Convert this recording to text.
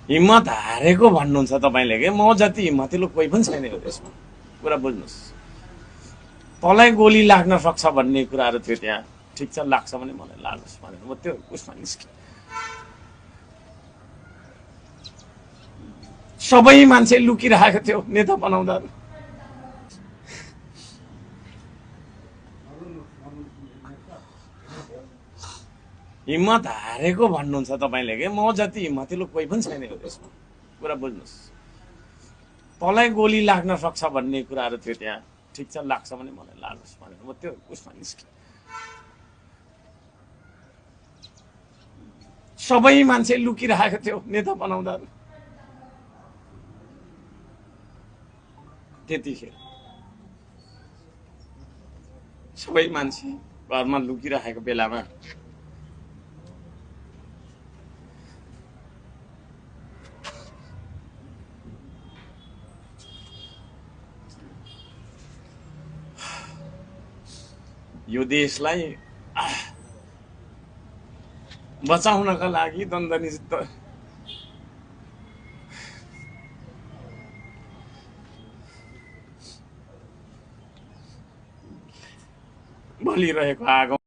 हिम्मत हारेको भन्नुहुन्छ तपाईले के म जति हिम्मतिलो कोही पनि छैन यो देशमा कुरा बुझ्नुस् तँलाई गोली लाग्न सक्छ भन्ने कुराहरु थियो त्यहाँ ठीक छ लाग्छ भने मलाई लागोस् भनेर म त्यो उसमा निस्के सबै मान्छे लुकिरहेको थियो नेता बनाउँदा हिम्मत हारेको भन्नुहुन्छ तपाईले के म जति हिम्मतिलो कोही पनि छैन यो देशमा कुरा बुझ्नुस् तँलाई गोली लाग्न सक्छ भन्ने कुराहरु थियो त्यहाँ ठीक छ लाग्छ भने मलाई लागोस् भनेर म त्यो उसमा निस्के सबै मान्छे लुकिरहेको थियो नेता बनाउँदा त्यतिखेर सबै मान्छे घरमा लुकिरहेको बेलामा यो देशलाई बचाउनका लागि द्वन्द्वनिष्ठ बलिरहेको आगो